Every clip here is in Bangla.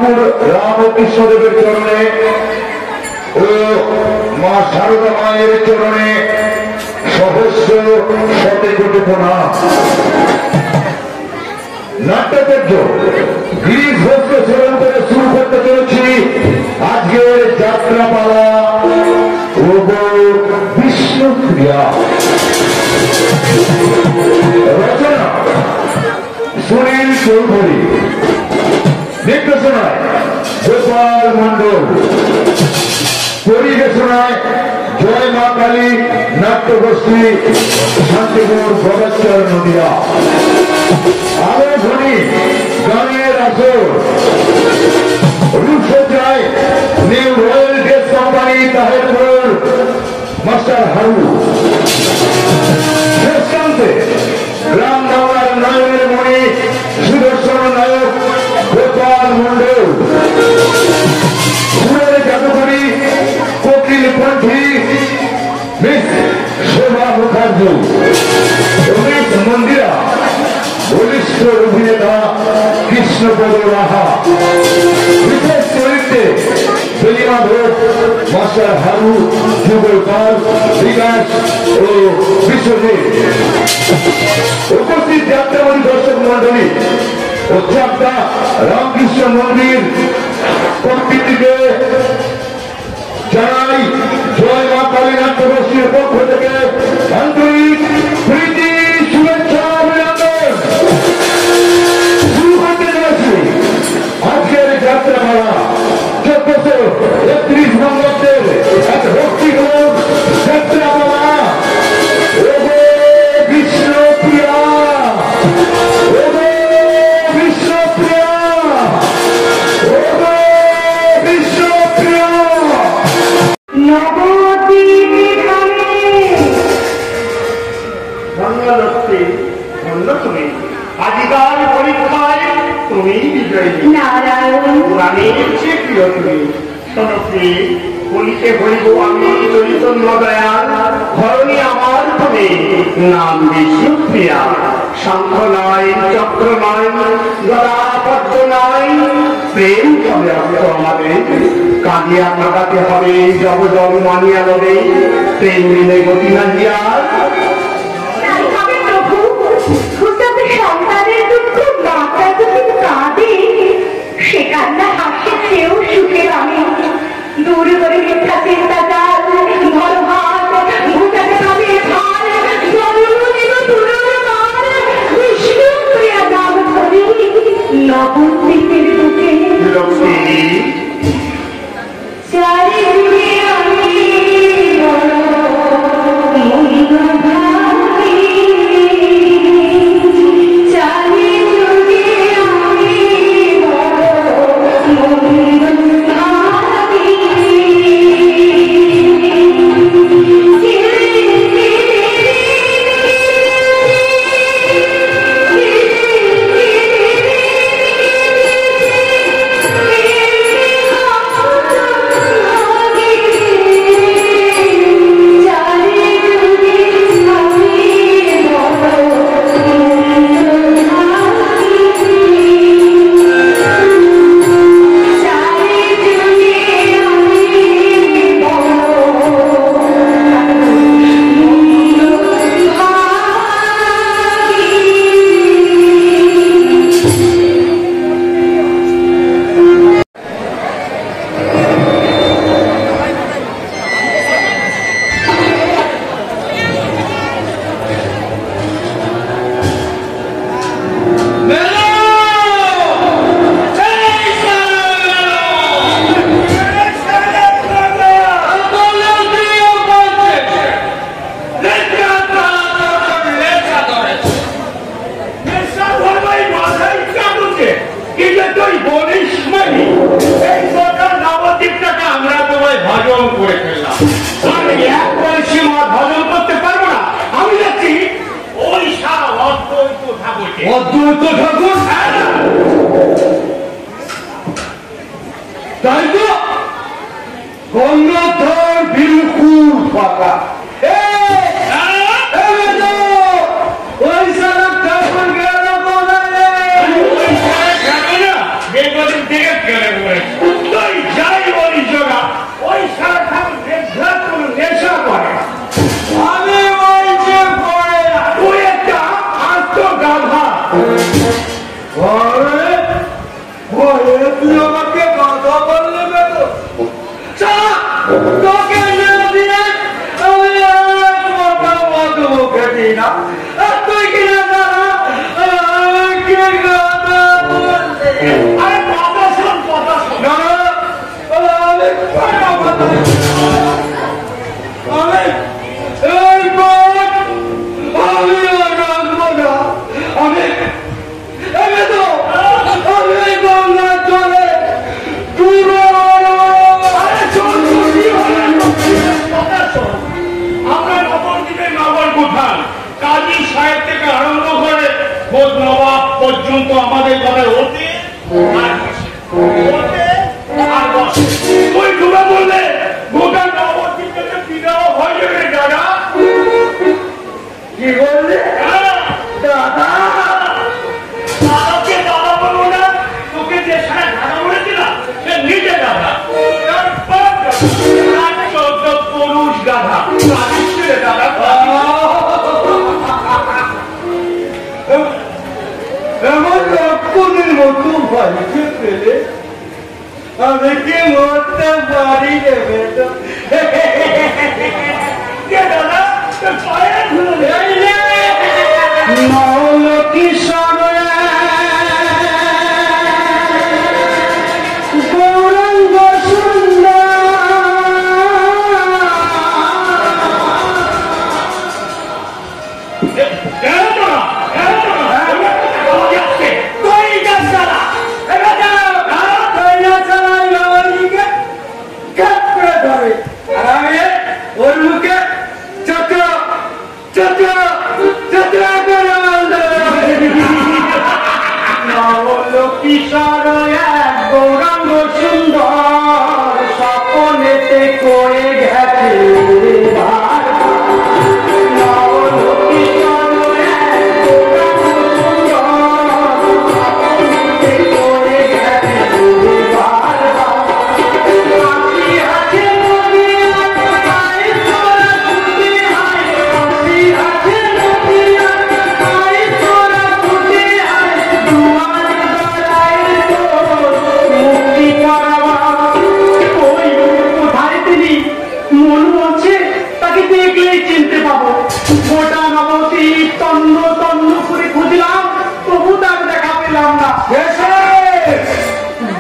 ঠাকুর রামকৃষ্ণদেবের চরণে ও মা শারদা মায়ের চরণে সহস্র শতে কোটি প্রণাম। নাট্যকার্য গিরিশ ঘোষকে স্মরণ করে শুরু করতে চলেছি আজকের যাত্রাপালা ও বিষ্ণুক্রিয়া। রচনা সুনীল চৌধুরী, নির্দেশনায় গোপাল মন্ডল, পরিবেশনায় জয় মা কালী নাট্যগোষ্ঠী শান্তিপুর গবেশ্বর নদিয়া। আলোচনী গানের আসর রূপসজ্জায় new royal guest company Taherpur master Haru. শেষকান্তে গ্রাম বাংলার নয়নের মণি সুদর্শন নায়ক গোপাল মন্ডল, সুরের জাদুকরী কোকিল কণ্ঠী মিস শোভা মুখার্জি, মিস মন্দিরা, বলিষ্ঠ অভিনেতা কৃষ্ণপদ রাহা, বিশেষ চরিত্রে বেলিমা ঘোষ, মাস্টার হারু, যুগল পাল, বিকাশ ও বিশ্বজিৎ। উপস্থিত যাত্রাবাড়ি দর্শক মন্ডলী ও চাকদা রামকৃষ্ণ মন্দির কমিটিকে জানাই জয় মা কালী নাট্যগোষ্ঠীর পক্ষ থেকে আন্তরিক প্রীতি শুভেচ্ছা অভিনন্দন। শুরু করতে চলেছি আজকের যাত্রাপালা 1431 বঙ্গাব্দের এক ভক্তিমূলক যাত্রাপালা বিষ্ণুপ্রিয়া। আজিকার পরীক্ষায় তুমি বিজয়ী পুরাণের চেয়ে প্রিয় তুমি। শোনপ্রি বলিতে হইব আমি চৈতন্য দয়াল, ধরণী আমার তুমি নাম বিষ্ণুপ্রিয়া। শঙ্খ নয়, চক্র নয়, গদাপদ্ম নয়, প্রেম হবে আমাদের। কাঁদিয়া কাঁদাতে হবে জব জল মানিয়া লবে, প্রেম মিলে গতি না দিয়ার। সন্তানের দুঃখ মাতা যদি কাঁদে, সে কান্না হাসি চেয়েও সুখে আমি। দূর করে মিথ্যা চিন্তা জাল, ধর হাত ভূতাকে ভাবে ভার, জন্মদিন তুলনার বিষ্ণুপ্রিয়া নাম ধরে নবদ্বীপের বুকে চারিদিকে আমি অদ্বৈত ঠাকুর তাই তো গঙ্গাধর বিলকুল ফাঁকা। ওই সারা ঠাকুর গেল কোথায়? আরে ওরে তুই আমাকে কথা বললে কেন? তোকে না দিয়ে আমি আর কথা বলতে মুখে দিই না। তুই কিনা জানা কে কথা বলতে? আরে কথা শোন, কথা শোন। না আমি এই পথ আমি আর রাখবো না। আমি তো আমি গঙ্গা চলে আমরা নবদ্বীপের নগর কোথায় কাজী সাহেব থেকে আরম্ভ করে খোদ নবাব পর্যন্ত আমাদের ঘরে ওঠে আর বসে, ওঠে আর বসে। তুই ডুবে বললে গোটা নবদ্বীপে বিবাহ হয়ে যাবে দাদা। কি বললে দাদা? দাদাকে দাদা বলবো না, তোকে যে সাহেব দাদা বলেছিলাম সে নিজে দাদা, তার বাপ দাদা, তার 14 পুরুষ গাধা কাজী দাদা। এমন লক্ষণের মতো ভাইকে পেলে আমি কি মরতে পারি দেবে তো? কে দাদা? তোর পায়ে ধরে মৌলকি সরয়া গৌরাঙ্গ সুন্দর ওর মুখে চচা চচা চচা করে নবলক্ষ্মী সরয়া গৌরাঙ্গ সুন্দর স্বপনেতে করে গেছে ভার। নবলক্ষ্মী সরয়া গৌরাঙ্গ সুন্দর স্বপনেতে করে গেছে ভার।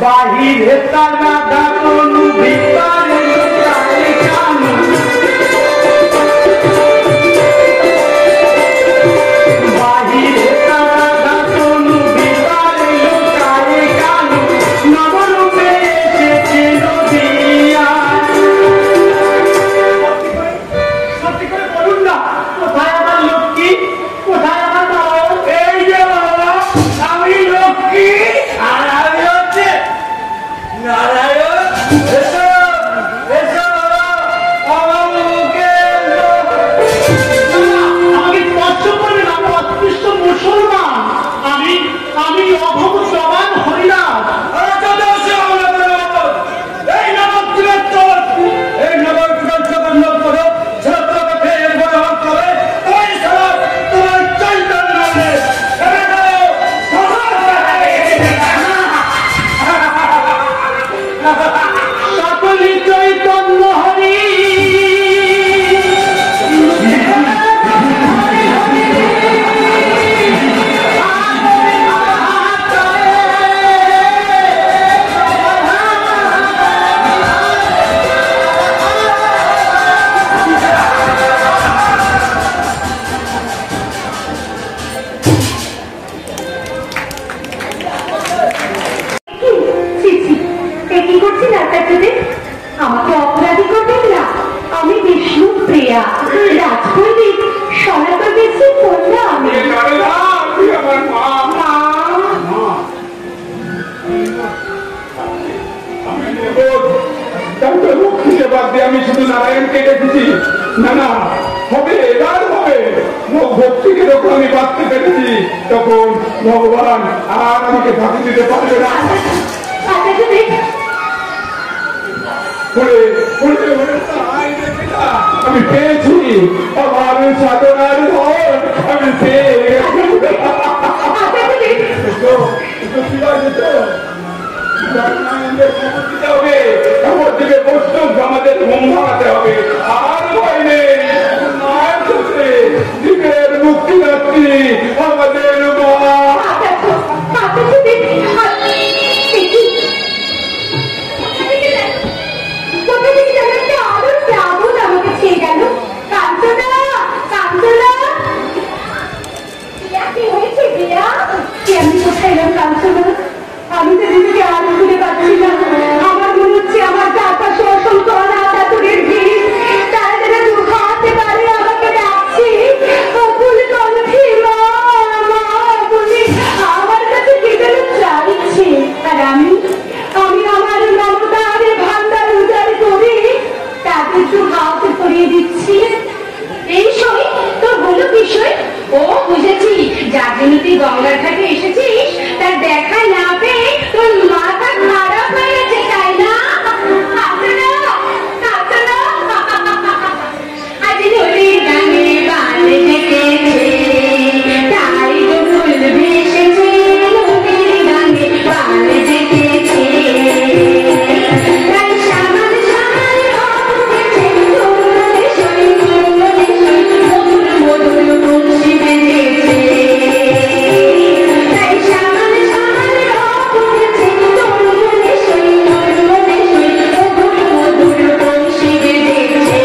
বাহিরে তারা ডাকনু ভিতরে লুকায় কানু। বাহিরে তারা ডাকনু ভিতরে লুকায় কানু। নবরূপে এসেছে নদিয়া। সত্যি করে বলুন না, কোথায় আমার লক্ষ্মী, কোথায় আমার নারায়ণ? এই যে বাবা, আমি লক্ষ্মী আর আমি হচ্ছে নারায়ণ। এসো এসো বাবা, আমার মুখে আমাকে স্পর্শ করবে না। আমি অস্পৃশ্য মুসলমান, আমি অভব জবান হরিনাথ। এই নবদ্বীপের চোর, এই নবদ্বীপের চোর লোক করো ছাত্রকে ফের বড় করে ওই সব তোমার চৈতন্য নেই। সকলি চৈতন্য হরি কি করছেন আচার্যদেব? আমাকে অপরাধী করবেন না। আমি বিষ্ণু প্রিয়া, রাজপণ্ডিত সনাতন দেশের কন্যা। আমি আমি শুধু নারায়ণকে দেখেছি। না না, হবে, এবার হবে। ভক্তিকে যখন আমি বাঁচতে পেরেছি তখন ভগবান আর আমাকে ফাঁকি দিতে পারবে না। আমি পেয়েছি আমার সাধনার ধন, আমি পেয়ে আমাদের ঘুম ভাঙাতে হবে আর ভয় নেই জীবের মুক্তি যাচ্ছি আমাদের আমি তো নিজেকে আর খুঁজে পাচ্ছি না। আমার মনে হচ্ছে আমার চারপাশে অসংখ্য অনাথের ভিড়, তারা যারা দুহাতে পারে আমাকে ডাকছে আমার কাছে কে যেন চাইছে। আর আমি আমার মমতার ভান্ডার উজাড় করে তাদের দু হাত করিয়ে দিচ্ছি। এই সই তোর বলো বিষয়। ও বুঝেছি, যার জন্য তুই গঙ্গার ঘাটে এসেছিস তার দেখা না পেয়ে তোর মাথা খারাপ হয়ে গেছে, তাই না? আজ নদীর গানে বান ডেকেছে, তাই তো ফুল ভেসেছে। নদীর গানে বান ডেকেছে, তাই শ্যামল শ্যামল হয়েছে তোর সই মধুর মধুর বংশী বেজেছে। তাই শ্যামল শ্যামল হয়েছে তোর সই মধুর মধুর বংশী বেজেছে।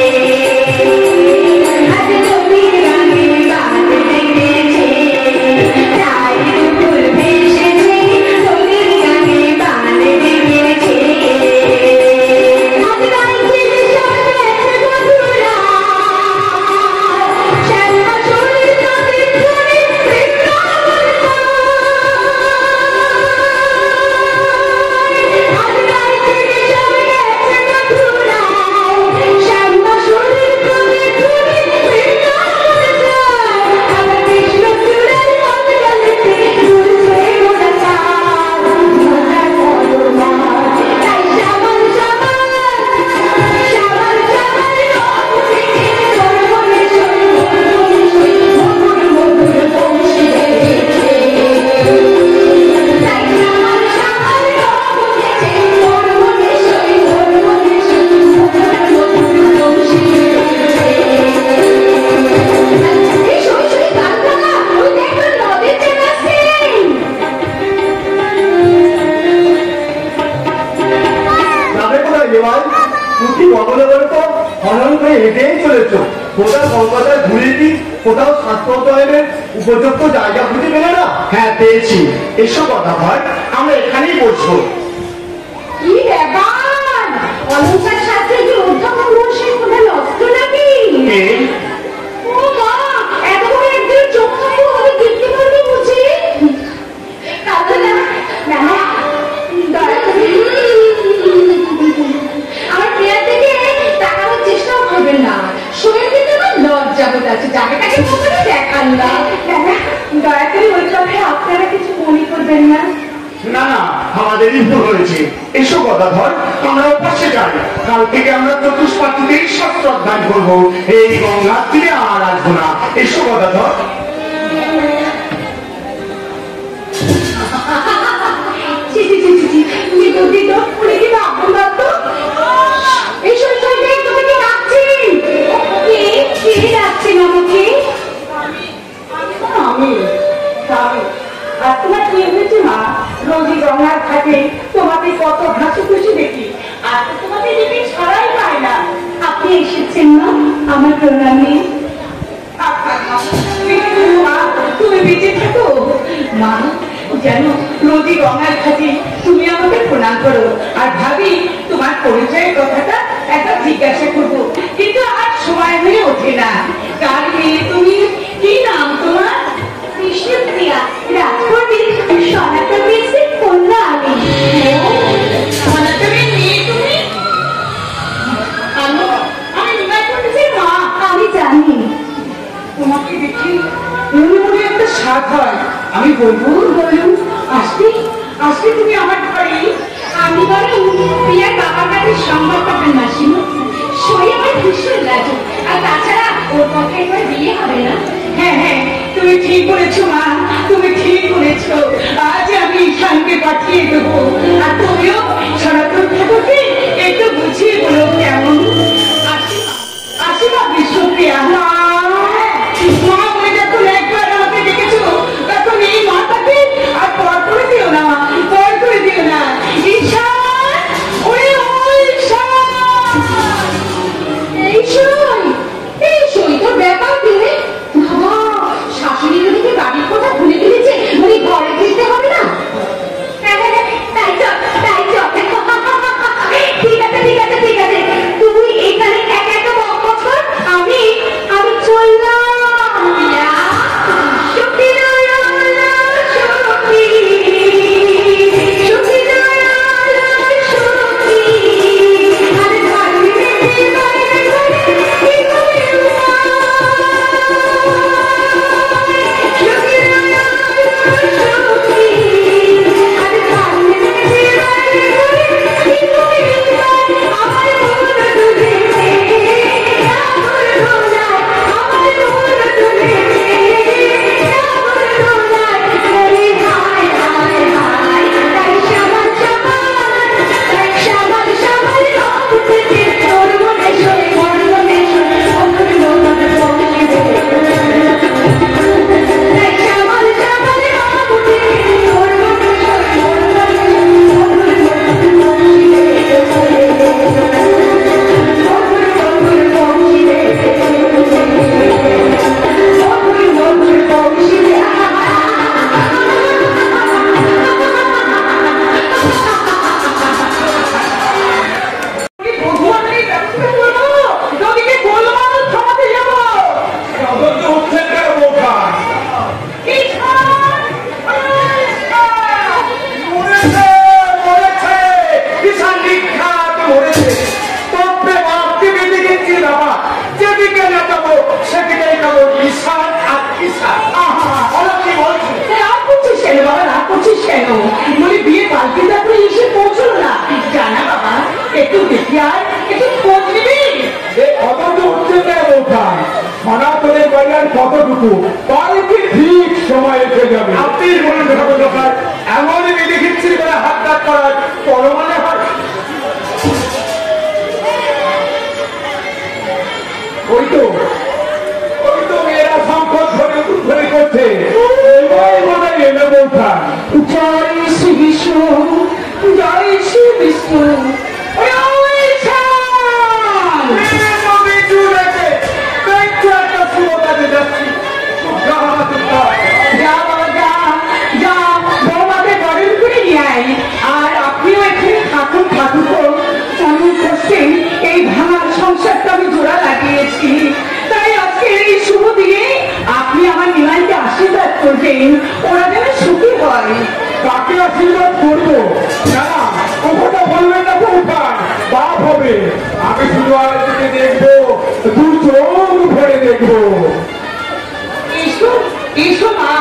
আজ নদীর গানে বান ডেকেছে, তাই তো ফুল ভেসেছে। নদীর গানে বান ডেকেছে, আজ গাইছে সবে মধুরা শ্যামা সুরের নদীর ধ্বনি আজ গাইছে সবে মধুরা শ্যামা সুরের নদীর ধ্বনি আমার কৃষ্ণ চূড়ার পথ চলেছে ঘুরছে গোটা চাঁদ মজার পরমা। তাই শ্যামল শ্যামল শ্যামল শ্যামল তোর মনে সই মধুর মধুর বংশী বেজেছে। তাই শ্যামল শ্যামল তোর মনে সই মধুর মধুর বংশী বেজেছে। এই সই সই গান গানা ওই দেখো নদীর চেনা সিং। যাবে কোথায় দেওয়াল? তুমি বগলে বলে তো হনন করে হেঁটেই চলেছ। কোথাও কলকাতায় ঘুরে দিই, কোথাও স্বাস্থ্যের উপযুক্ত জায়গা খুঁজে পেলে না? হ্যাঁ পেয়েছি। এসো কথা হয়, আমরা এখানেই বসবো। কি ব্যাপার? অলঙ্কার শাস্ত্রে কি অধ্যাপক মহাশয় কোথায় নষ্ট নাকি? ও মা, এত বড় একজন চোখ থাকো আমি দেখতে পারবো বুঝি? কাঁদো না, না, দয়া করে আমার প্রিয়ার দিকে তাকানোর চেষ্টাও করবেন না। শরীর কিন্তু আমার লজ্জা বোধ আছে, যাকে তাকে কখনো দেখান না। দয়া করে ওই কথায় আপনারা কিছু মনে করবেন না। না না, আমাদেরই ভুল হয়েছে। এসো কথা ধর, আমরা পাশে যাই। কাল থেকে আমরা চতুষ্পাঠীতেই শাস্ত্র অধ্যয়ন করবো। এই গঙ্গার তীরে আর আসবো না। এসো কথা ধর। ছি ছি ছি ছি ছি, কি বুদ্ধি তো, উনি কি ভাবুন তো? এই সই সই দেখ, তুমি কি ডাকছেন? কে ডাকছেন আমাকে? আমি আর তোমার কি হয়েছে মা? রোজই গঙ্গার ঘাটে তোমাকে কত হাসি খুশি দেখি, আর তো তোমাকে দেখে ছাড়াই পায় না। আপনি এসেছেন না, আমার প্রণামী। তুমি বেঁচে থাকো মা, যেন রোজই গঙ্গার ঘাটে তুমি আমাকে প্রণাম করো। আর ভাবি তোমার পরিচয়ের কথাটা একবার জিজ্ঞাসা করবো, কিন্তু আর সময় হয়ে ওঠে না। কার মেয়ে তুমি? কি নাম তোমার? কৃষ্ণপ্রিয়া, রাজকন্যা সনাতনী সিং কন্যা আমি। সনাতনের মেয়ে তুমি? আমি নিমাইছি মা। আমি জানি। তোমাকে দেখি মনে মনে একটা স্বাদ হয়। আমি বলবো, বলুন। আসবে আসবে তুমি আমার ঘরে। আমি বরং প্রিয়ার বাবার কাছে সংবাদ পাবেন মাসিমা। সই আমার ভীষণ লাগে, আর তাছাড়া ওর পক্ষে একবার বিয়ে হবে না। হ্যাঁ হ্যাঁ, তুমি ঠিক বলেছো মা, তুমি ঠিক বলেছো। আজ আমি কালকে তারপরে এসে পৌঁছলো না, জানা বাবা একটু দেখি আর একটু খোঁজ নিবি। কত তো উঠছে বৌঠান, সনাতনের বাড়ির কতটুকু, কালকে ঠিক সময় এসে যাবে। আপনি বলুন দরকার, এমনই বিধি খিচ্ছিরি করে হাত কাট করার পরমানে হয়। ওই তো মেয়েরা সংকট ধরে ধরে করছে, এনে বৌঠান। জয় শ্রী বিষ্ণু, জয় শ্রী বিষ্ণু। আর আপনিও এখানে থাকুন ঠাকুর, অনেক কষ্টে এই ভাঙার সংসারটা আমি জোড়া লাগিয়েছি, তাই আজকে এই শুভ দিনে আপনি আমার নিমাইকে আশীর্বাদ করবেন, ওরা যেন সুখী হয়। কাকে আশীর্বাদ করবো? না ও কথা বলবেন না, বৌঠান বাপ হবে। আমি শুধু আর দিকে দেখবো, দু চোখ ভরে দেখবো। এসো এসো মা,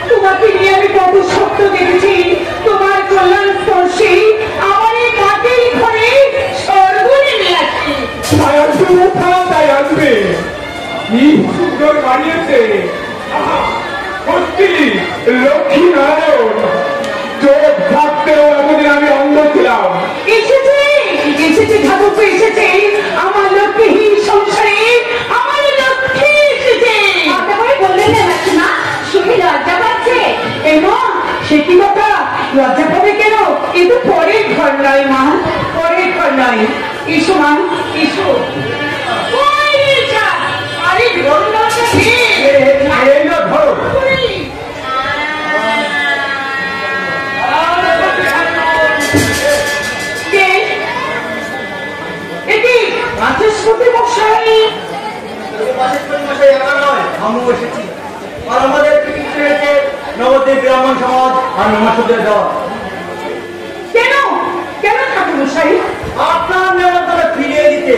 তোমাকে নিয়ে আমি কত স্বপ্ন দেখেছি, তোমার কল্যাণ স্পর্শে আমার এই মাটির ঘরে স্বর্গ নেমে আসছে। তাই আসবে বৌঠান, তাই আসবে। কি সুন্দর বানিয়েছে, সত্যি লক্ষ্মী নারায়ণ। চোখ থাকতেও এতদিন আমি অন্ধ ছিলাম। এসেছে এসেছে ঠাকুর, এসেছে আমার লক্ষ্মীহীন সংসারে, আমার লক্ষ্মী এসেছে। বললেন না না, শুনে লজ্জা পাচ্ছে। এবং সে কি কথা, লজ্জা পাবে কেন? কিন্তু পরের ঘর নয় মা, পরের ঘর নয়। এসো মা এসো। আরে ধরো নবদ্বীপ ব্রাহ্মণ সমাজ আর নমস্কার দেওয়া। কেন কেন ঠাকুর মশাই? আপনার নেমন্তন্ন ফিরিয়ে দিতে।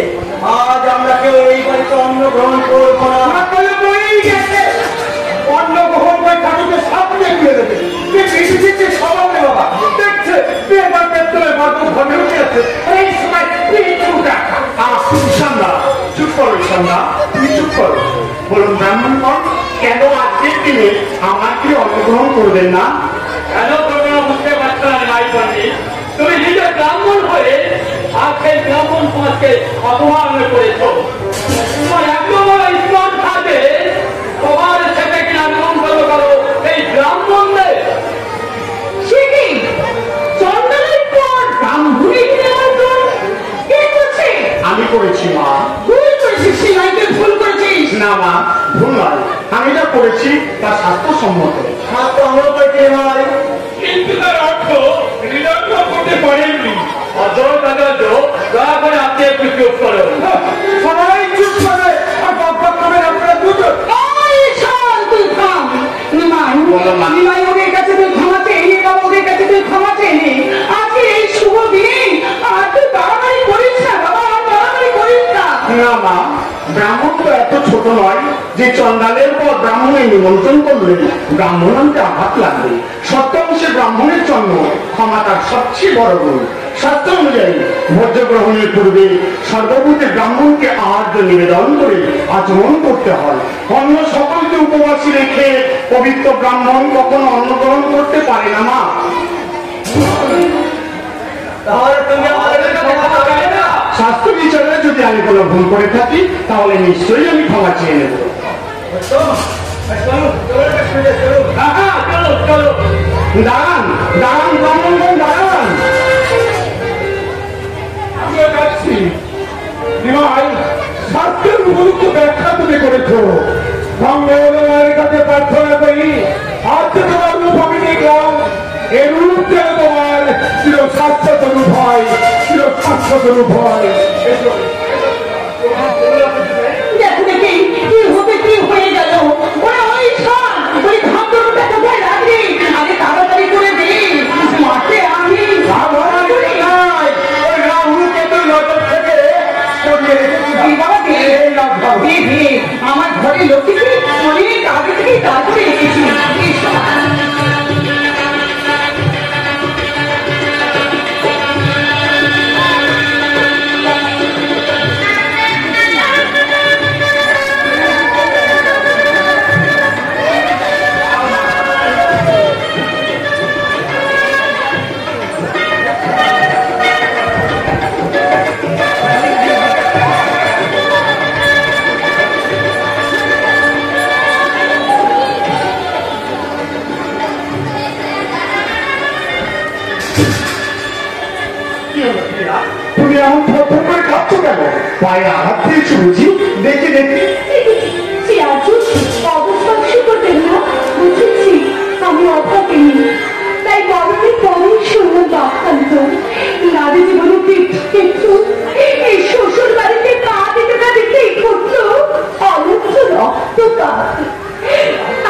আজ আমরা কেউ এই বাড়িতে অন্ন গ্রহণ করবো না। অন্ন গ্রহণ করে ঠাকুরকে সামনে দিয়ে দেবে। সবাই বাবা দেখছে ঘরে উঠে আছে। চুপ করো সন্ধ্যা, তুমি চুপ করো। বলুন ব্রাহ্মণগণ, কেন আজকের দিনে আমার কি অংশগ্রহণ করবেন না? কেন তোমরা বুঝতে পারছো না ভাই বন্ধু? তুমি নিজে ব্রাহ্মণ হয়ে আজকে ব্রাহ্মণ সমাজকে অপমান করেছ। তোমার একদম ইসলাম থাকে, তোমার সাথে কি আন্দোলন করো এই ব্রাহ্মণদের। আমি করেছি মা। ভুল করেছিস না মা, ভুল নয়। আমি যা করেছি তা স্বাস্থ্যসম্মত। স্বাস্থ্য আমরা পেয়েছি ভাই, কিন্তু তার অর্থ নিরঙ্গ করতে পারেননি। অজয় দাদা দয়া করে আপনি একটু চুপ করো। সবাই চুপ করে আর বক্তা করবেন আপনারা দুজন। না মা, ব্রাহ্মণ তো এত ছোট নয় যে চন্ডালের পর ব্রাহ্মণের নিমন্ত্রণ করলে ব্রাহ্মণ আনতে আঘাত লাগবে। সত্যাংশে ব্রাহ্মণের জন্য ক্ষমা তার সবচেয়ে বড় গুণ। শাস্ত্র অনুযায়ী ভোজ্য গ্রহণের পূর্বে সর্বভূতে ব্রাহ্মণকে আহার্য নিবেদন করে আচরণ করতে হয়। অন্য সকলকে উপবাসী রেখে পবিত্র ব্রাহ্মণ কখনো অন্ন গ্রহণ করতে পারে না মা। তাহলে তুমি আমাদের স্বাস্থ্য বিচারে যদি আমি কোনো ভুল করে থাকি তাহলে নিশ্চয়ই আমি ক্ষমা চেয়ে নেব। দাঁড়ান দাঁড়ান ব্রাহ্মণগণ, দাঁড়ান। আমিও যাচ্ছি। স্বাস্থ্যের গুরুত্ব ব্যাখ্যা তুমি করেছ। ভগবানের কাছে প্রার্থনা করি আজ তোমার রূপ আমি দেখলাম, এর রূপ যেন তোমার চির শাশ্বত রূপ হয়, চির শাশ্বত রূপ হয়। কি হতে কি হয়ে গেল? ওরা ওই ওই ভাগ্যটা কোথায় রাখবি? আগে তাড়াতাড়ি করে দে, মাঠে আমি আমার ঘরে লক্ষ্মী অনেক আগে থেকেই তাড়াতাড়ি রেখেছি। এমন থরথর করে কাঁপছো কেন? পায়ে আঘাত পেয়েছো বুঝি? দেখি দেখি। অবস্পর্শ করবেন না, বুঝেছি আমি অভাবিনী, তাই বড়দের পরেই শূন্য বাক্যান্ত নারী জীবনে কিন্তু এই শ্বশুর বাড়িতে পা দিতে না দিতেই ঘটলো অনন্ত রক্তপাত।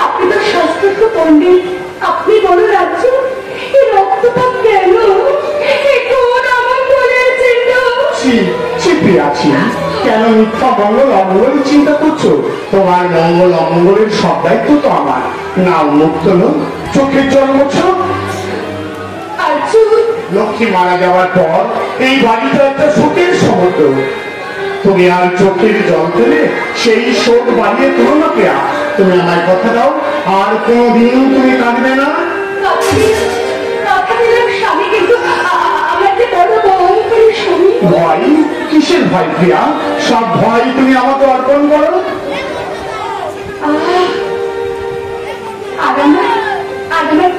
আপনি তো শাস্ত্রজ্ঞ পণ্ডিত, আপনি বলো রাজ্য এই রক্তপাত কেন? কোন আমার বলেছেন আছি কেন মিথ্যা মঙ্গল অমঙ্গল চিন্তা করছো? তোমার মঙ্গল অমঙ্গলের সব দায়িত্ব তো আমার। না উন্মুক্ত লোক চোখের জল মোছো। লক্ষ্মী মারা যাওয়ার পর এই বাড়িটা একটা শোকের সমুদ্র। তুমি আর চোখের জল ফেলে সেই শোক বাড়িয়ে তুলো না পেয়া। তুমি আমার কথা দাও, আর কোনোদিন তুমি কাঁদবে না। ভয় কিসের ভয় প্রিয়া? সব ভয় তুমি আমাকে অর্পণ করো।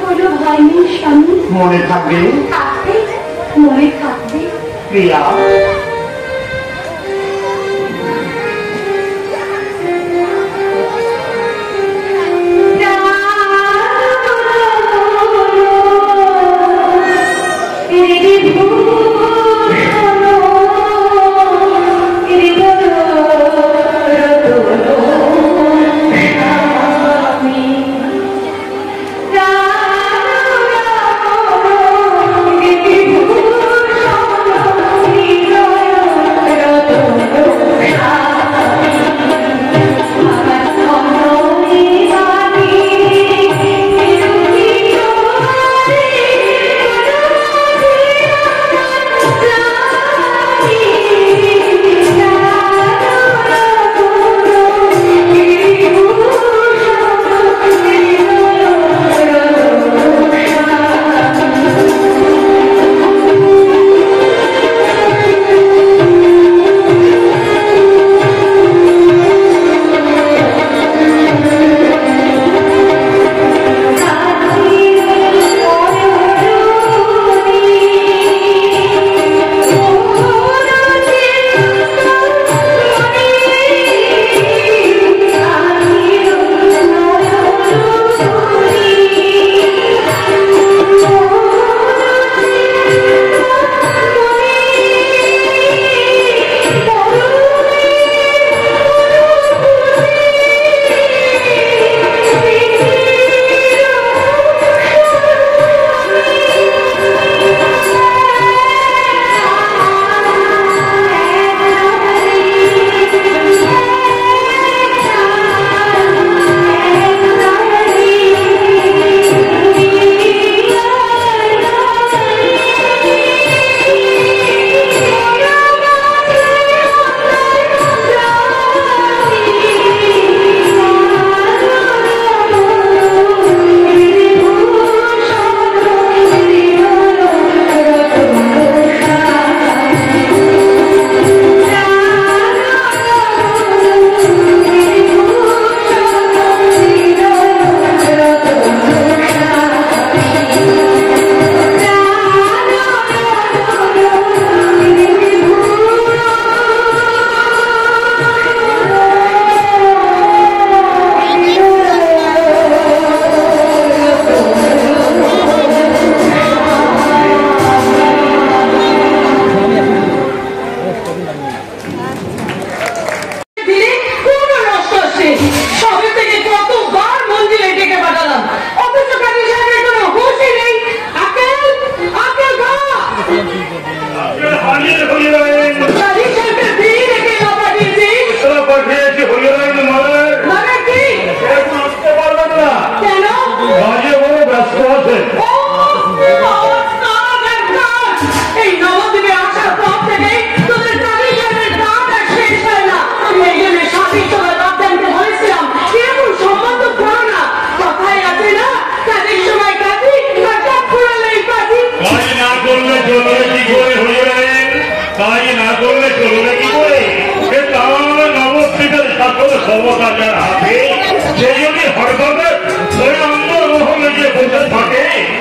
কোনো ভয় নেই স্বামী, মনে থাকবে মনে থাকবে প্রিয়া।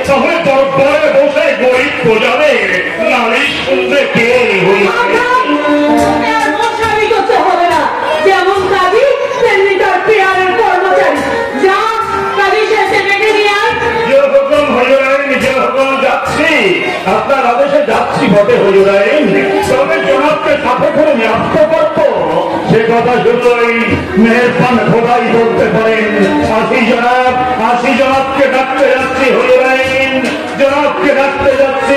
তাহলে দরবারে বসে গরিব প্রজাদের নারী শুনতে কে স্বামী করতে হবে না, যেমন দাবি তেমনি তার পেয়ারের কর্মচারী। যা কাজী শেষে ডেকে নিয়ে আয়। যে হুকুম হুজুরাইন, যে হুকুম যাচ্ছি, আপনার আদেশে যাচ্ছি বটে হুজুরাইন, তবে জনাবকে সাথে করে নিয়ে আসতে পারতো সে কথা শুধু ওই মেহেরবান খোদাই বলতে পারেন। আসি জনাবকে ডাকতে যাচ্ছি হুজুরাইন, জনাবকে ডাকতে যাচ্ছি।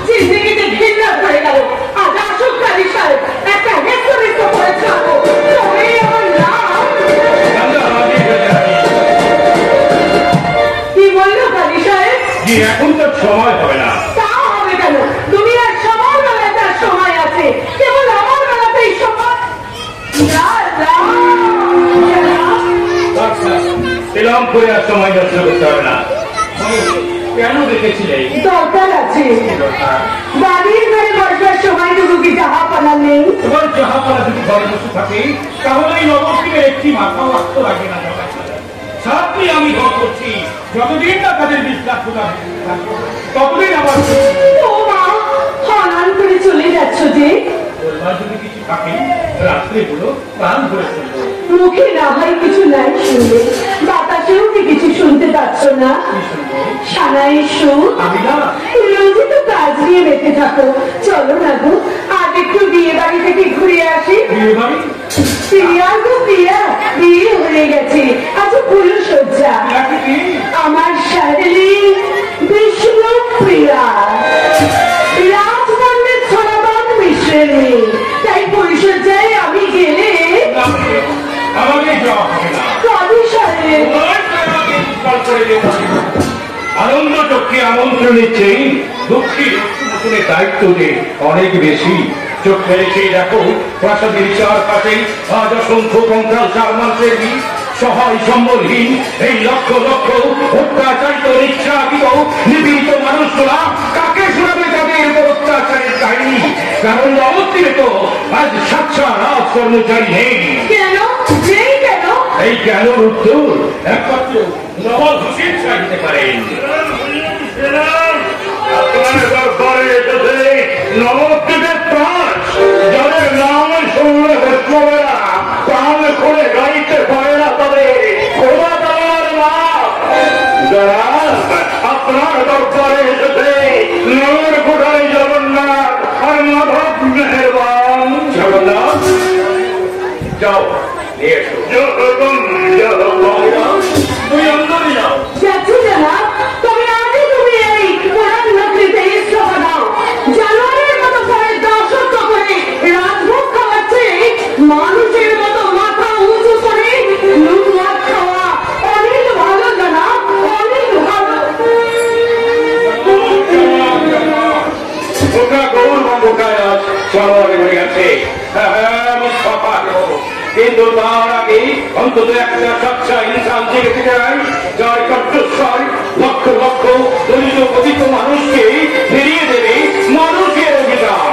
জিন্দিগিতে ঘৃণা ধরে গেল। আজ আসুক কাজী সাহেব, একটা হেস্তরিস্ত করে ছাড়বো। তবে আমার নাম কি বললো কাজী সাহেব? এখন তো সময় হবে না। তা হবে কেন? দুনিয়ার সবার বেলায় তার সময় আছে, কেবল আমার বেলাতেই সময়। এরকম করে আর সময় নষ্ট করতে হবে না। কেন দেখেছিলে? দরকার আছে। বাড়ির ঘরে বসবার সময়টুকু কি জাহাপানা নেই? এবার জাহাপানা যদি ঘরে বসে থাকে তাহলে এই নবদ্বীপের একটি মাথাও আসতে লাগে না। সারাদিন আমি ঘর করছি, যতদিন না তাদের বিশ্বাস ততদিন আমার ও মা, হনান করে চলে যাচ্ছ যে? বলবার যদি কিছু থাকে রাত্রে বলো, প্রাণ ধরে শুনবো। মুখে না হয় কিছু নাই শুনবে, বাতাসেও কি কিছু শুনতে পাচ্ছ না? সানাই সুর। আমি না রোজই তো কাজ নিয়ে বেঁচে থাকো, চলো না গো আজ একটু বিয়ে বাড়ি থেকে ঘুরে আসি। বিয়ে বাড়ি? প্রিয়া গো প্রিয়া, বিয়ে হয়ে গেছে, আজ ফুল সজ্জা। আমার শারীরি বিষ্ণু প্রিয়া, রাজবর্ণের ছড়াবান মিশ্রের মেয়ে, তাই পরিচর্যায় আমি গেলে আমাকে যাওয়া হবে না। কাজী সাহেব আনন্দ চোখে আমন্ত্রণ নিচ্ছে, দুঃখী নতুনের দায়িত্ব যে অনেক বেশি। চোখ ফেলেছে দেখো প্রাসাদের চারপাশে আজ অসংখ্য কঙ্কাল চারমাসের সহায় সম্বলহীন এই লক্ষ লক্ষ অত্যাচারিত নির্যাতিত নিপীড়িত মানুষগুলা কাকে শোনাবে তাদের উপর অত্যাচারের কাহিনী? কারণ নবদ্বীপে তো আজ সাচ্চা রাজ কর্মচারী নেই। কেন নেই? কেন? এই কেন উত্তর একমাত্র নবাব হোসেন সাহেব দিতে পারেন। আপনার দরবারে এসেছে নবদ্বীপের প্রাণ, যাদের নাম শুনলে বৈষ্ণবেরা প্রাণ করে গাইতে পারে না, তবে খোদা দেওয়ার নাম যারা আপনার দরবারে এসেছে নগর কোটায় জগন্নাথ আর মাধব মেহেরবান। জগন্নাথ যাও নিয়ে এসো। তুমি অন্তরে যাও। যাচ্ছি জানা, তবে আগে তুমি এই কোরআন নকরিতে ইস্তফা দাও। জানোয়ারের মতো পরে দাসত্ব করে রাজভোগ খাওয়াচ্ছে, মানুষের মতো মাথা উঁচু করে নুন ভাত খাওয়া অনেক ভালো জানা, অনেক ভালো। ওটা গৌর বঙ্গকায় আজ সরোবরে হয়ে গেছে। আমি সফা দেব, কিন্তু তার আগে অন্তত একটা সচ্চা ইনসান জেগে যায়, যার কণ্ঠস্বর লক্ষ লক্ষ দলিত পতিত মানুষকে ফিরিয়ে দেবে মানুষের অধিকার।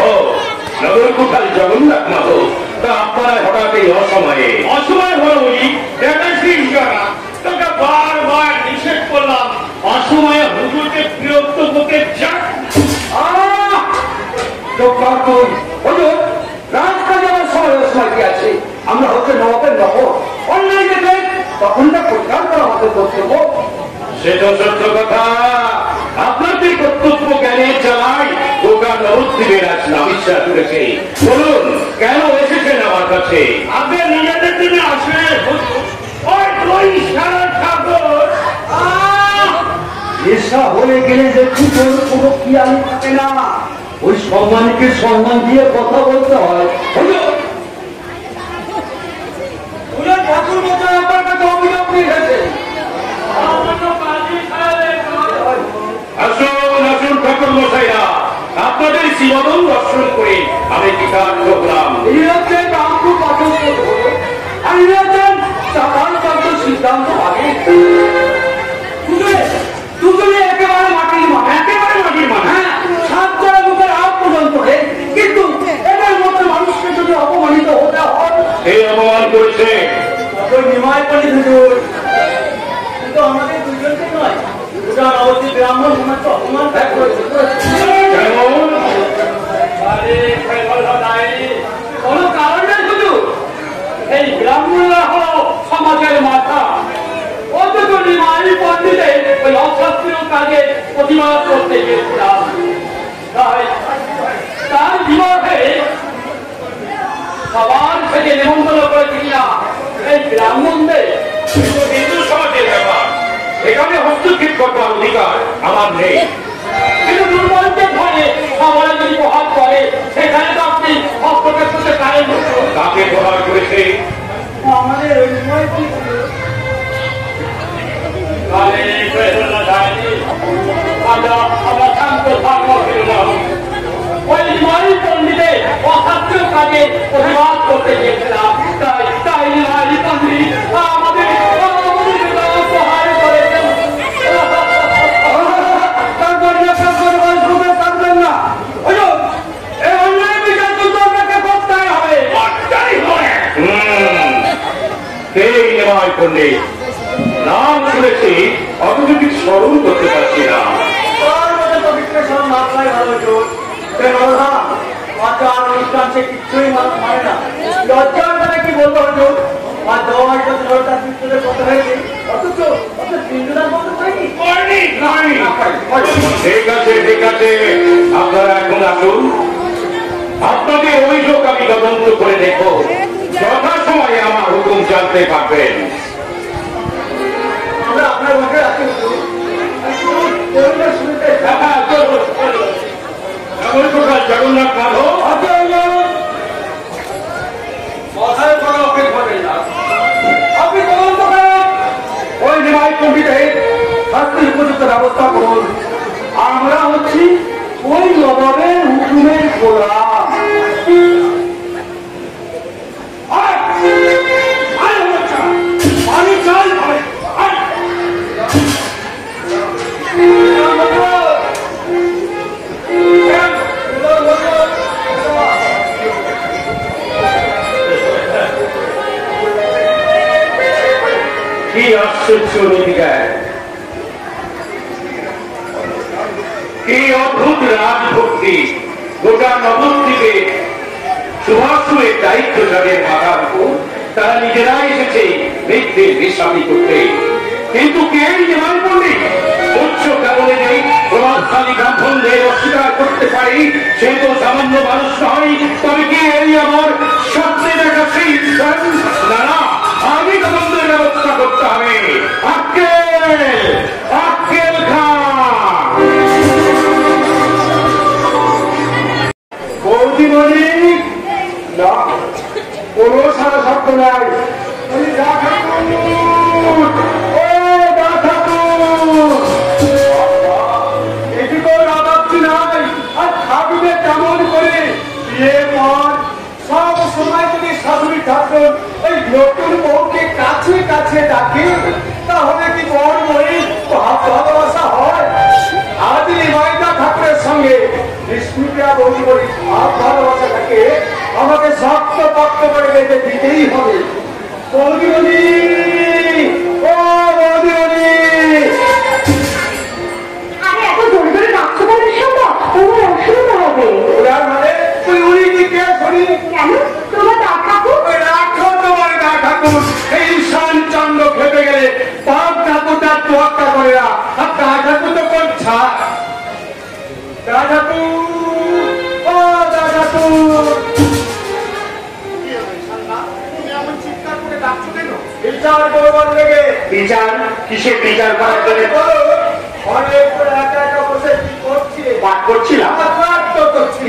ও নগর কোথাল জগন্নাথ মাধব, তা আপনারা হঠাৎ এই অসময়ে? অসময় হলো বলি দেখাচ্ছি তোকে বারবার নিষেধ করলাম অসময়ে হুজুরকে বিরক্ত করতে যাক। রাজকাজে আমার সময় সময় কি আছে? আমরা হচ্ছে নবাবের নগর, অন্যায় যেতে তখন তা পরিষ্কার করা আমাদের কর্তব্য। সে তো সত্য কথা, আপনাদের কর্তব্য জ্ঞানে চালাই গোটা নবদ্বীপের আজ নাবিশ্বাস করেছে। বলুন কেন এসেছেন আমার কাছে? আপনি নিজেদের দিনে আসলে নেশা হয়ে গেলে যে খুঁজোর কোনো খেয়াল থাকে না, ওই সম্মানকে সম্মান দিয়ে কথা বলতে হয়। বছর বছর আপনার কাছে অভিযোগ নিয়ে গেছে। আসুন আসুন ঠাকুর মশাইরা, আপনাদের জীবন দর্শন করে আমি কৃতার্থ হলাম। এই হচ্ছে রামপুর পছন্দ, আর এই হচ্ছেন সকাল সিদ্ধান্ত আগে দুজনে একেবারে মাটির মান, একেবারে মাটির মান। হ্যাঁ, সাত জনের মুখের আপ পর্যন্ত, কিন্তু এদের মতো মানুষকে যদি অপমানিত দুজন, কিন্তু আমাদের দুজনকে নয়, ওটা অবশ্যই ব্রাহ্মণ সমাজকে অপমান ত্যাগ করেছে। কোনো কারণ নেই শুধু, এই ব্রাহ্মণরা হলো সমাজের মাথা। অথচ নিমাই পন্ডিতে ওই অশাস্ত্রীয় কাজে প্রতিবাদ করতে গিয়েছিলাম। তার বিবাহে সবার থেকে নিমন্ত্রণ করেছি কিনা এই ব্রাহ্মণদের। হিন্দু সমাজের ব্যাপার, এখানে হস্তক্ষেপ করবার অধিকার আমার নেই। কিন্তু দুর্বলদের ধরে সবাই যদি প্রহার করে, সেখানে তো আপনি হস্তক্ষেপ করতে পারেন। তাকে প্রহার করেছে আমাদের ওই সময় কি আমরা শান্ত ধর্ম ফিরলাম। ওই নিমাই পন্ডিতে অশাস্ত্রীয় কাজে প্রতিবাদ করতে গিয়েছিলাম। তাই নিমাই পন্ডিত আমাদের প্রহার করেছেন। পন্ডিত নাম শুনেছি, অথচ কিছু স্মরণ করতে পারছি না। অনুষ্ঠান সে কিচ্ছুই মানে না। লজ্জার মানে কি বলবো হজুর, আর 10 বছর তার মৃত্যুতে কথা হয়েছে, অথচ পিণ্ডদান বন্ধ হয়নি। ঠিক আছে ঠিক আছে, আপনারা এখন আসুন, আপনাদের অভিযোগ আমি তদন্ত করে দেখবো, যথাসময়ে আমার হুকুম জানতে পারবেন। আমরা আপনার ঘরে আছি শুনতে। জগন্নাথ মাধব কথায় কোনো অপেক্ষা নেই না, আপনি তদন্ত করেন। ওই নিমাই কমিটিতে শাস্তির উপযুক্ত ব্যবস্থা করুন। আমরা হচ্ছি ওই নবাবের হুকুমের গোলাম। আমি চাই কি আশ্চর্য নীতিকায়, কি অদ্ভুত রাজভক্তি! গোটা নবদ্বীপে সুভাষের দায়িত্ব যাদের মাথার উপর, তারা নিজেরাই এসেছে মৃত্যুর নিঃশ্বাসী করতে। কিন্তু কে নিমাই পন্ডিত উচ্চ কারণে নেই প্রভাবশালী ব্রাহ্মণদের অস্বীকার করতে পারি, সে তো সামান্য মানুষ নয়। তবে কি এই আমার স্বপ্নে দেখা সেই না না, আমি তদন্তের ব্যবস্থা করতে হবে। আক্কেল আক্কেল খান বৌদিমণি না, কোনো সারা শব্দ নাই। এদিকেও রাগাচ্ছি নাই, আর থাকবে কেমন করে? বিয়ে পর সব সময় যদি শাশুড়ি ঠাকুর ওই নতুন বউকে কাছে কাছে ডাকে, তাহলে কি বড় বই ভালোবাসা হয়? আজ নিমাইদা ঠাকুরের সঙ্গে বিষ্ণুপ্রিয়া বৌদি বলি ভাব ভালোবাসাটাকে আমাকে শক্ত পক্ত করে বেঁধে দিতেই হবে। বৌদি বলি, ও বৌদি বলি, আমি এত জোরে জোরে ডাকতে পারি শোনো, তোমার অসুবিধা হবে। ওরা মানে তুই উনি কি কে শুনি? কেন তোমার দা ঠাকুর? রাখো তোমার দা ঠাকুর। এই ঈশান চন্দ্র খেপে গেলে বাপ ঠাকুর তার তোয়াক্কা করে না, আর দা ঠাকুর তো করছা। দা ঠাকুর, ও দা ঠাকুর, বিচার করবার লেগে। বিচার? কিসের বিচার করার জন্য? অনেক একা একা বসে কি করছি? পাঠ করছিলাম। পাঠ তো করছি।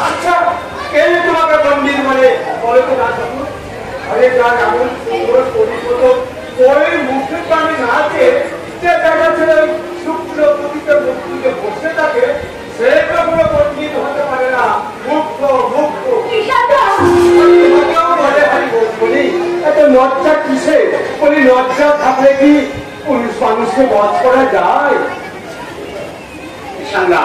আচ্ছা, কে তোমাকে পন্ডিত বলে? বলে তো দা ঠাকুর। আরে দা ঠাকুর, তোর পরিপত ওই মুখে পানি না আছে, যে দেখা ছিল শুক্র প্রতিকে মুখ তুলে বসে থাকে, সে কখনো পন্ডিত হতে পারে না। মুক্ত মুক্ত তোমাকেও বলে ভাই বলি, এত লজ্জা কিসে? বলি লজ্জা থাকলে কি পুরুষ মানুষকে বধ করা যায়? সাঙ্গা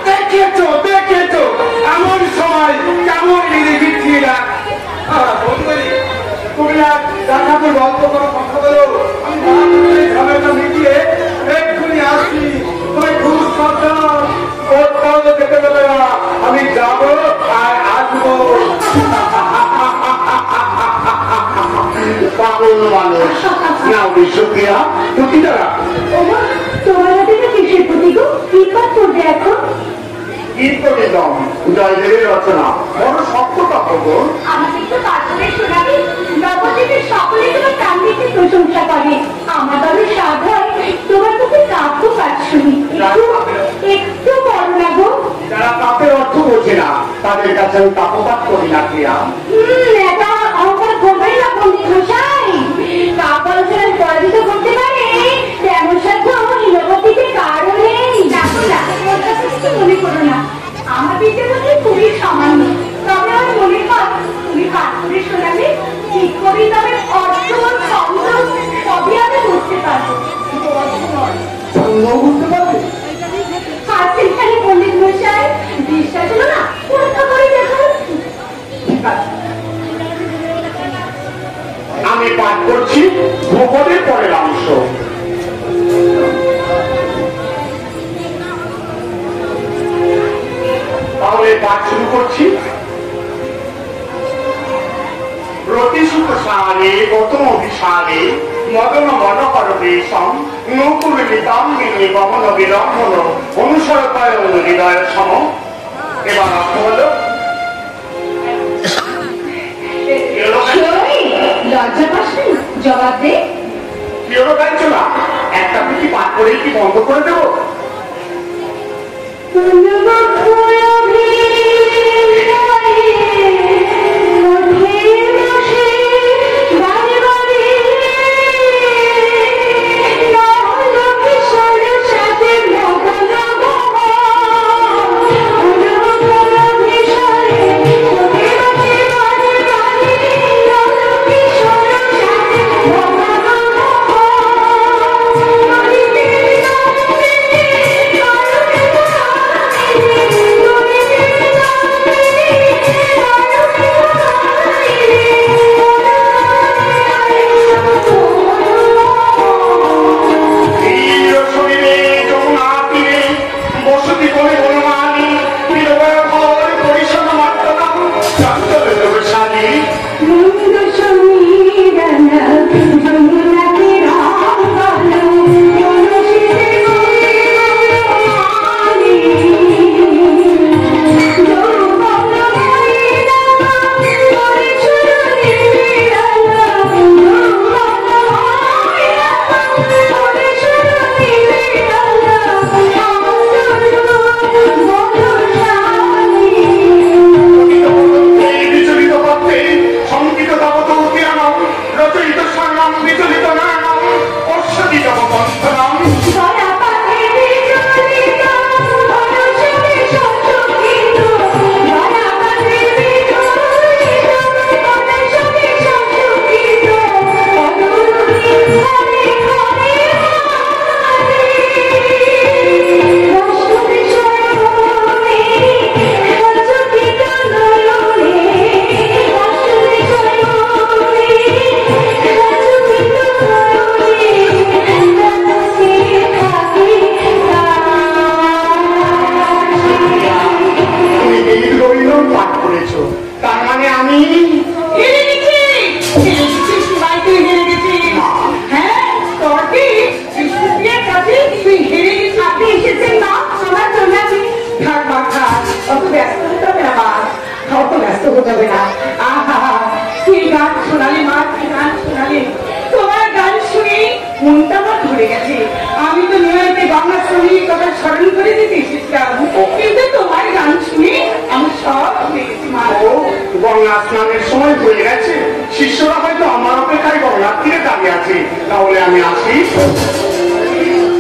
দেখেছো দেখেছো এমন সময় কেমন অল্প করে কথা বলো, আমি ঝামেলাটা মিটিয়ে এক্ষুনি আসছি। তোমায় খুব সাবধান, কোথাও যেতে দেবে না। আমি যাবো আর আসবো। পাগল মানুষ নাও বিশ্বপ্রিয়া পুঁথিটা রাখো। তোমার হাতে কিসের পুঁথি গো? কি পাঠ করবে এখন? গীতনিদম জয়দেবের রচনা, বড় শক্ত কাপড়। আমাকে একটু পাঠ করে শোনাবি? নবদ্বীপের সকলে তোমার কান দিতে প্রশংসা করে। আমার বাড়ির সাধারণ তোমার কাছে কাব্য পাঠ শুনি। একটু বড় না গো। যারা কাপের অর্থ বোঝে না তাদের কাছে আমি কাপপাত করি না ক্রিয়া। এটা অহংকার করবেই না পণ্ডিত মশাই। কাব্য আলোচনায় পরাজিত করতে পারে তেমন সাধ্য নবদ্বীপে কারো নেই। দেখো না, ওর কাছে কিছু মনে করো না। আমার বিদ্যে মধ্যে খুবই সামান্য, তবে আমার মনে হয় তুমি পাঠ করে শোনালে ঠিক কবি তবে অর্থ ছন্দ সবই আমি বুঝতে পারবো। সন্দেহ করতে পারবে? আছেন খালি পণ্ডিত মশাই, বিশ্বাস হলো না পরীক্ষা করে দেখো। আমি পাঠ করছি ধ্রুপদের পরের অংশ। তাহলে পাঠ শুরু করছি। রতিসুখ সারে গৌতম অভিসারে মদন মনকর বেশম নকুল নিতাম্বিনী গমন বিলম্বন অনুসরতায় হৃদয় সম। এবার অর্থ হলো লজ্জা পাসনি? জবাব দে। কি হলো গাইছো না? একটা পুঁথি পাঠ করেই কি বন্ধ করে দেবো? গঙ্গা স্নানের সময় হয়ে গেছে, শিষ্যরা হয়তো আমার অপেক্ষায় গঙ্গার তীরে দাঁড়িয়ে আছে। তাহলে আমি আসি।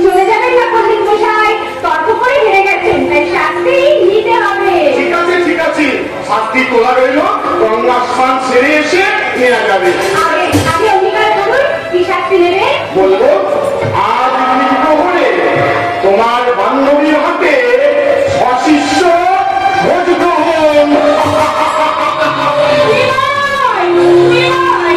চলে যাবেন না পণ্ডিত মশাই, তর্ক করে হেরে গেছেন, তাই শাস্তি নিতে হবে। ঠিক আছে ঠিক আছে, শাস্তি তোলা রইল, গঙ্গা স্নান সেরে এসে নেওয়া যাবে। আগে আগে অঙ্গীকার করুন, কি শাস্তি নেবে? বলবো আজ প্রহরে তোমার বান্ধবীর হাতে অশিষ্য ভোজ গ্রহণ। নিমাই, নিমাই, নিমাই,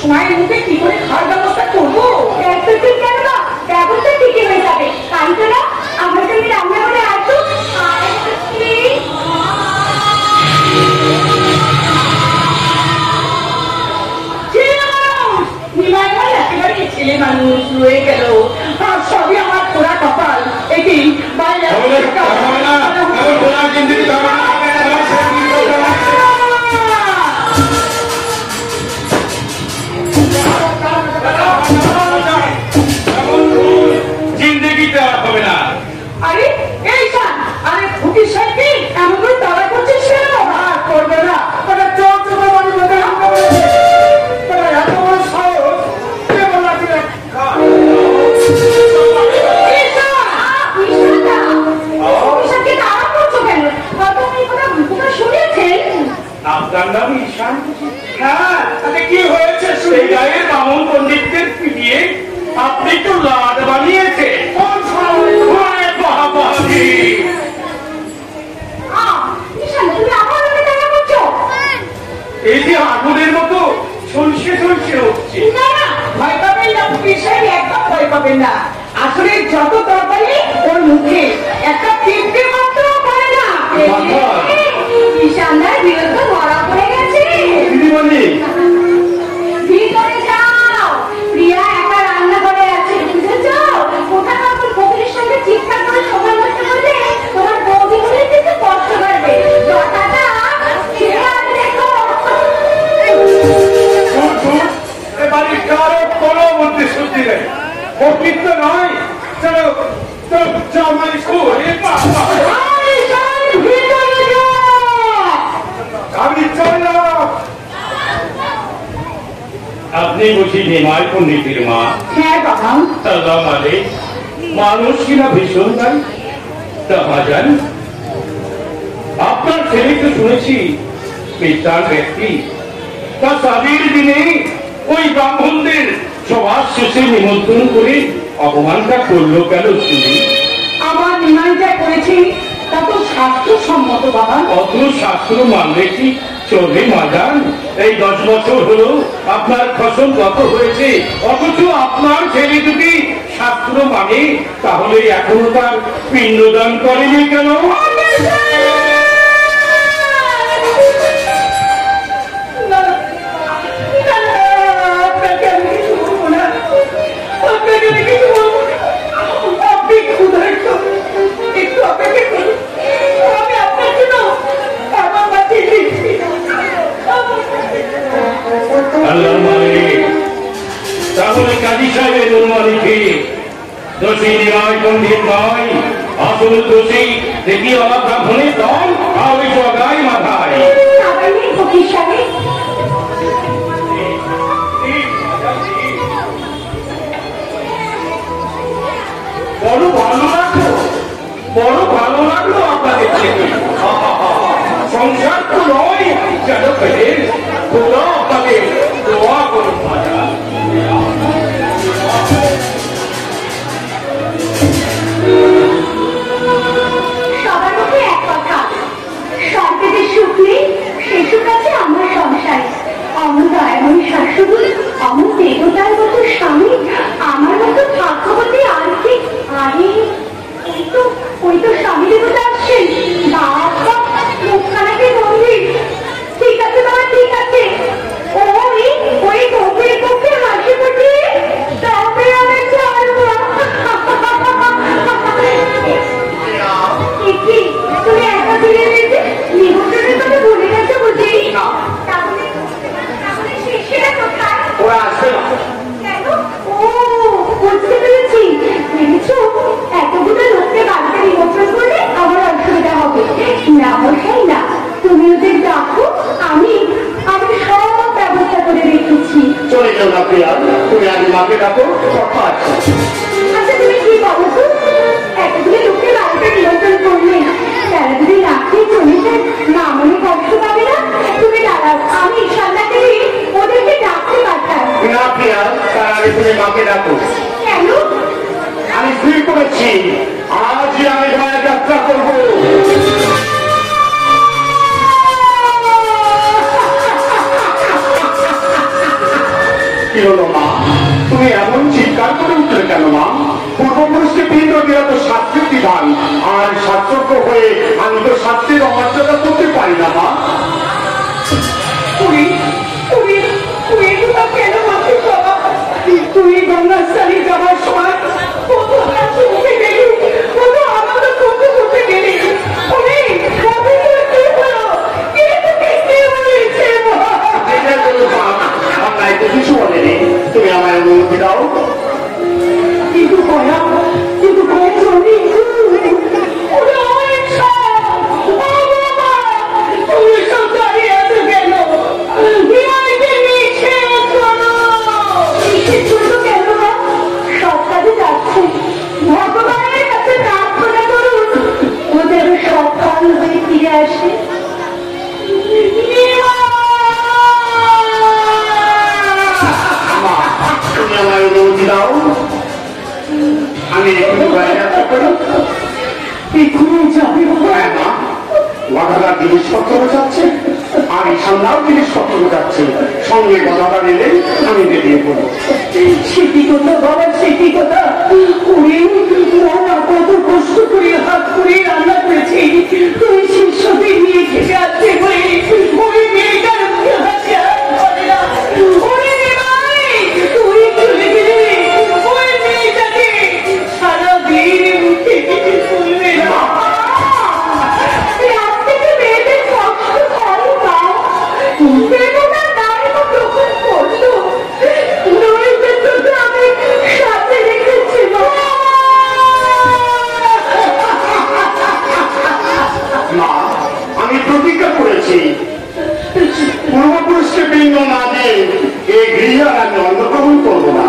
মায়ের মুখে কি করে খাওয়ার ব্যবস্থা করবো? ঠিক কেন না, ব্যবস্থা ঠিকই হয়ে যাবে। কারণ না আমরা তুমি রান্না করে আসো। একেবারে ছেলে মানুষ রয়ে গেল, সবই আমার খোলা কপাল। এটি বাইরে জিন্দগিতে হবে না। আরে এই শান, আরে খুঁটির সাথে এমন করে তারা করছিস কেন? করবে না, ওটা চোখ চোখে বাড়ি মধ্যে এত বড় সাহস কে বললা কি আপনার নাম ঈশান? হ্যাঁ, তাতে কি হয়েছে? সেই গায়ের বামন পণ্ডিতদের পিটিয়ে আপনি তো লাড বানিয়েছে। এই যে আগুনের মতো ঝলসে ঝলসে হচ্ছে। না না, ভয় পাবেন না, বিষয় একদম ভয় পাবেন না। আসলে যত তরকারি ওর মুখে একটা টিপতে মাত্র করে না। ঈশানদার বিরুদ্ধে ধরা পড়ে গেছে। দিদিমণি ভিতরে যাও, প্রিয়া একা রান্না করে আছে, বুঝেছ? কোথা কাপড় কোকিলের সঙ্গে চিৎকার করে সময় নষ্ট করলে তোমার বৌদি বলে কিছু কষ্ট করবে। কথাটা খেয়াল রেখো। এবারে কারো কোনো মধ্যে সত্যি নেই, অতিরিক্ত নয়। চলো চলো জামাই করে আমি চললাম। আপনি বুঝি নিমাই পণ্ডিতের মা? হ্যাঁ বাবা। তাহলে মানুষ কিনা ভীষণ তাই ভাজান। আপনার ছেলেকে শুনেছি পিতার ব্যক্তি, তা স্বামীর দিনে ওই ব্রাহ্মণদের সবার শেষে নিমন্ত্রণ করে অপমানটা করলো কেন? শুনি আমার নিমাই যা করেছি তা তো শাস্ত্রসম্মত বাবা। অত শাস্ত্র মানলে কি চলবে মাজান? এই 10 বছর হলো আপনার ফসল কত হয়েছে, অথচ আপনার ছেলে যদি শাস্ত্র মানে তাহলে এখনো তার পিণ্ডদান করেনি কেন? আল্লাহ মালিক, তাহলে কাজী সাহেবের অনুমানিকে দোষী নিরায় পণ্ডিত নয়, আসল দোষী দেখি আমার ব্রাহ্মণের দল আর ওই জগাই মাথায়। বড় ভালো লাগলো, বড় ভালো লাগলো আপনাদের থেকে। সংসার তো নয় যেন পেলেন, খোলা আপনাদের দোয়া করুন ভাজা। সবার মুখে এক কথা, সরকারের সুখ নেই, সে সুখ আছে আমার সংসারে। অমন দয়াময়ী শাশুড়ি, অমন দেবতার মতো স্বামী, আমার মতো ভাগ্যবতী আর কি? আরে ওই তো স্বামী দেবতা আসছেন। বাবা মুখখানাকে মন্দির। ঠিক আছে বাবা, ঠিক আছে। ওই গভীর পক্ষে হাসি ফুটিয়ে তবে আমি ছাড়বো। তুমি একা ফিরে গেছে, নিমন্ত্রণের কথা ভুলে গেছো বুঝি? তাহলে শিষ্যেরা কোথায়? ওরা আসবে না। কেন? বুঝতে পেরেছি। ভেবেছো এতগুলো লোককে বাড়িতে নিমন্ত্রণ করলে আমার অসুবিধা হবে না? বসাই না, তুমি ওদের ডাকো, আমি সব ব্যবস্থা করে রেখেছি। চলে যাও না প্রিয়া, তুমি আগে মাকে ডাকো, কথা আছে। আচ্ছা তুমি কি বলো তো, এতগুলো লোককে বাড়িতে নিমন্ত্রণ করলে তারা যদি না খেয়ে চলে যায়, মা মনে কষ্ট পাবে না? তুমি দাঁড়াও, আমি সন্ধ্যাকে ওদেরকে ডাকতে পারতাম না প্রিয়া, তার আগে তুমি মাকে ডাকো। কেন? আমি স্থির করেছি আজই আমি ভাইয়ের যাত্রা করবো। কি হলো মা? তুমি এমন চিৎকার করে উঠলে কেন মা? পূর্বপুরুষকে পিণ্ড দেওয়া তো শাস্ত্রের বিধান, আর শাস্ত্রজ্ঞ হয়ে আমি তো শাস্ত্রের অমর্যাদা করতে পারি না মা। তুই গঙ্গার স্থানে যাওয়ার সময় কত হাসি মুখে গেলি, কত আনন্দ করতে গেলি। কিছু বলেনি, তুমি আমার অনুমতি দাও। কিন্তু ভগবানের কাছে প্রার্থনা করুন ওদের সব ফল হয়ে ফিরে আসে। তুমি আমার অনুমতি দাও, আমি একটু হ্যাঁ মা, গদাদার জিনিসপত্র বোঝাচ্ছে, আর ঈশানদাও জিনিসপত্র বোঝাচ্ছে, সঙ্গে গদাদা নিলে আমি বেরিয়ে পড়বো। সেটি কথা বাবা, সেটি কথা। কত কষ্ট করে হাত করে রান্না করেছি, তুই শিষ্যকে নিয়ে খেতে আসছে বলে ওই মেয়েটার মুখে হাসি আর করে না। তুই চলে গেলে ওই মেয়েটাকে সারাদিন মুখে কিছু তুলবে না। রাত থেকে মেয়েদের কষ্ট করে না, বেদনার নারী গ্রহণ করলো। আমি সাথে রেখেছি মা, আমি প্রতিজ্ঞা করেছি পূর্বপুরুষকে পিণ্ড না দিয়ে এই গৃহে আমি অন্নগ্রহণ করবো না।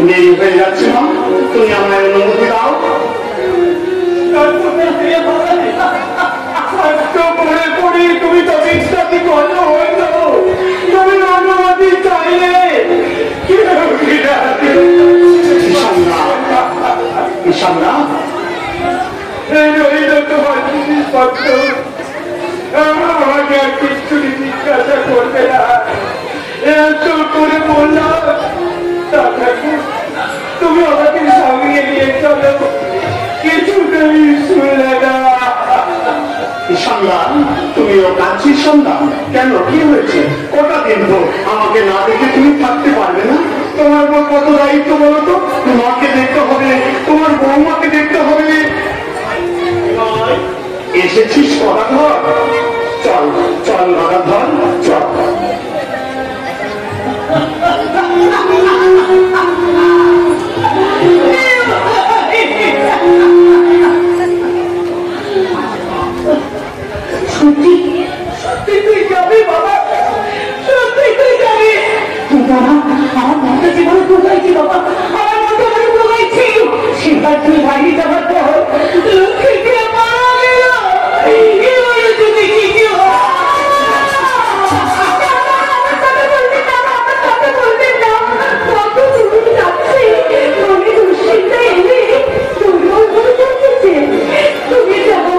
দেরি হয়ে যাচ্ছে মা, তুমি আমার অনুমতি দাও। তুমি তো বিশ্বাসী করলো হইতো, তুমি অনুমতি চাইলে ঈশানদা, তোমার জিনিসপত্র আমাকে আর কিছু জিজ্ঞাসা করবে না। এত করে বললাম তুমি আমাকে সঙ্গে নিয়ে চলো, কিছুতেই শুনলে না। ঈশানদা, তুমিও কাঁদছিস সন্তান? কেন, কি হয়েছে? কটা দিন তো আমাকে না দেখে তুমি থাকতে পারবে না? তোমার কত দায়িত্ব বলো তো, তোমাকে দেখতে হবে, তোমার বৌমাকে দেখতে হবে। এসেছিস গদাধর, চল চল গদাধর চল। সত্যি সত্যি তুই যাবি বাবা, সত্যি তুই যাবি? বাবা, আমার মনটা যেভাবে প্রবাইছি বাবা, আমার মনটা মানে প্রবাইছি। সেবার তুই বাড়ি যাবার পর লক্ষ্মীকে মারা গেল, এবারে তুমি কি কেউ বলবেন না, কত দূর যাচ্ছে, মনে দুশ্চিন্তা এলে তোর চলতেছে। তুমি যাবো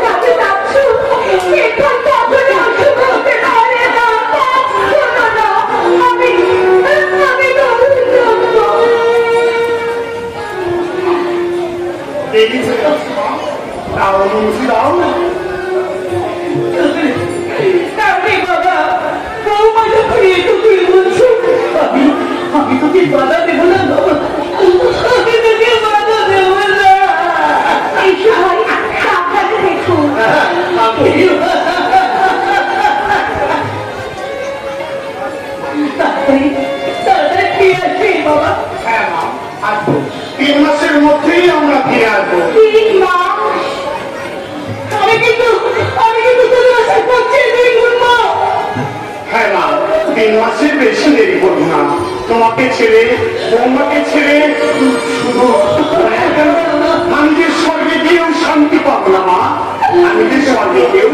কাছে যাচ্ছ, এখান থেকে অসুখ হতে পারে না। আমি দেরি হয়ে যাচ্ছে মা, তাও অনুমতি দাও। বাবা, বৌমা যখন এটুকুই বলছে, আমি তোকে বাধা দেবো না বাবা, আমি তোকে বাধা দেবো না। সাবধানে দেখো। তাড়াতাড়ি ফিরে আসবে বাবা। হ্যাঁ মা, আসবো, 3 মাসের মধ্যেই আমরা ফিরে আসবো। 3 মাস? আমি কিন্তু তোদের আশা করছি 2 মাস। হ্যাঁ মা, 3 মাসের বেশি দেরি করবো না। তোমাকে ছেড়ে, বৌমাকে ছেড়ে শুধু আমি যে স্বর্গে গিয়েও শান্তি পাবো না মা, আমি যে স্বর্গে গিয়েও